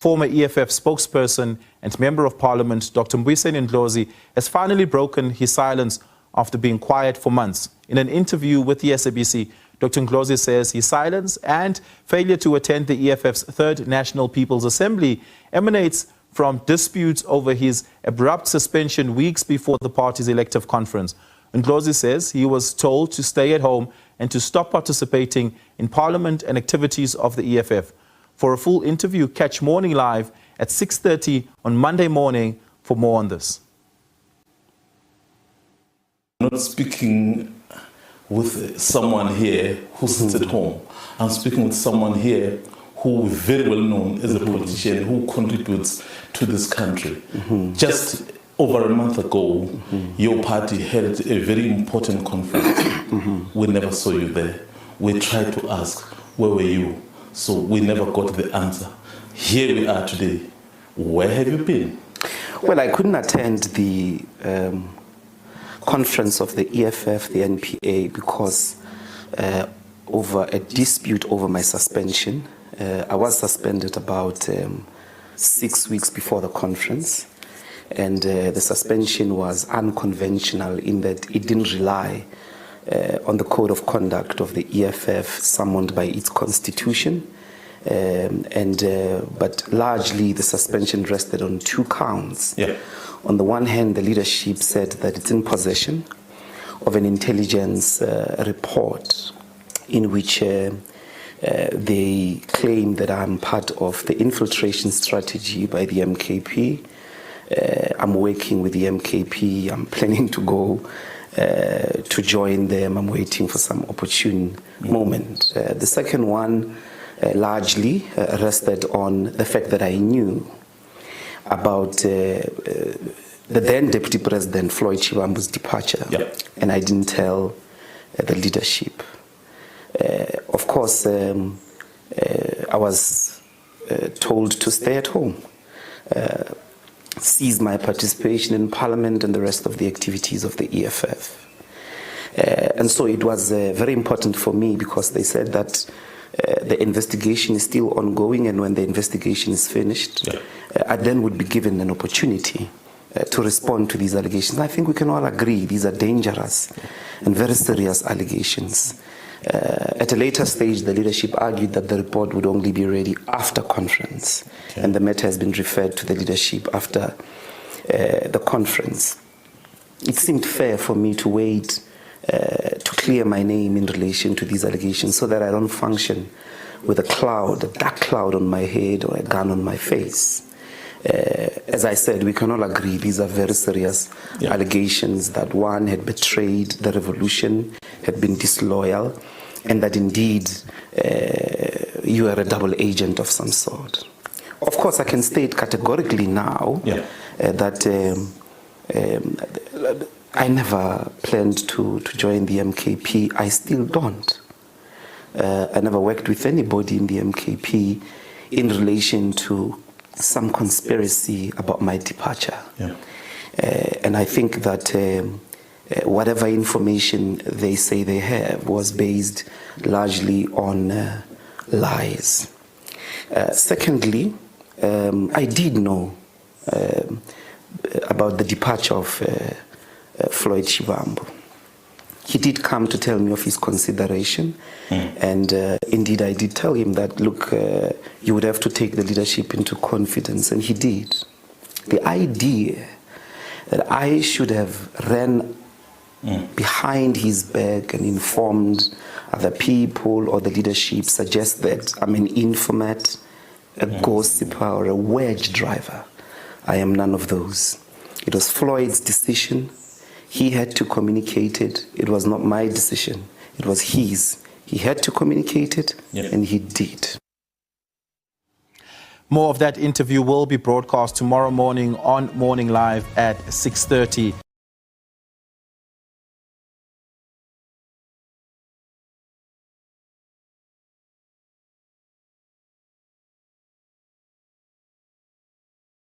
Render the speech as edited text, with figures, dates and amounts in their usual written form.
Former EFF spokesperson and Member of Parliament, Dr. Mbuyiseni has finally broken his silence after being quiet for months. In an interview with the SABC, Dr. Ndlozi says his silence and failure to attend the EFF's Third National People's Assembly emanates from disputes over his abrupt suspension weeks before the party's elective conference. Ndlozi says he was told to stay at home and to stop participating in Parliament and activities of the EFF. For a full interview, catch Morning Live at 6:30 on Monday morning for more on this. I'm not speaking with someone here who sits at home. I'm speaking with someone here who is very well known as a politician who contributes to this country. Just over a month ago, your party held a very important conference. We never saw you there. We tried to ask, where were you? So we never got the answer. Here we are today. Where have you been? Well, I couldn't attend the conference of the EFF, the NPA, because over a dispute over my suspension. I was suspended about 6 weeks before the conference, and the suspension was unconventional in that it didn't rely on the code of conduct of the EFF summoned by its constitution, but largely the suspension rested on 2 counts. Yeah. On the one hand, the leadership said that it's in possession of an intelligence report in which they claim that I'm part of the infiltration strategy by the MKP. I'm working with the MKP. I'm planning to go to join them. I'm waiting for some opportune moment. The second one largely rested on the fact that I knew about the then Deputy President Floyd Shivambu's departure, and I didn't tell the leadership. Of course, I was told to stay at home, cease my participation in Parliament and the rest of the activities of the EFF. And so it was very important for me because they said that the investigation is still ongoing, and when the investigation is finished, I then would be given an opportunity to respond to these allegations. I think we can all agree these are dangerous and very serious allegations. At a later stage, the leadership argued that the report would only be ready after conference, and the matter has been referred to the leadership after the conference. It seemed fair for me to wait to clear my name in relation to these allegations so that I don't function with a cloud, a dark cloud on my head or a gun on my face. As I said, we can all agree these are very serious allegations that one had betrayed the revolution, had been disloyal, and that indeed you are a double agent of some sort. Of course, I can state categorically now that I never planned to join the MKP. I still don't. I never worked with anybody in the MKP in relation to some conspiracy about my departure. And I think that whatever information they say they have was based largely on lies. Secondly, I did know about the departure of Floyd Shivambu. He did come to tell me of his consideration, and indeed I did tell him that, look, you would have to take the leadership into confidence, and he did. The idea that I should have ran behind his back and informed other people or the leadership suggests that I'm an informant, a gossiper, or a wedge driver. I am none of those. It was Floyd's decision. He had to communicate it. It was not my decision. It was his. He had to communicate it, and he did. More of that interview will be broadcast tomorrow morning on Morning Live at 6:30.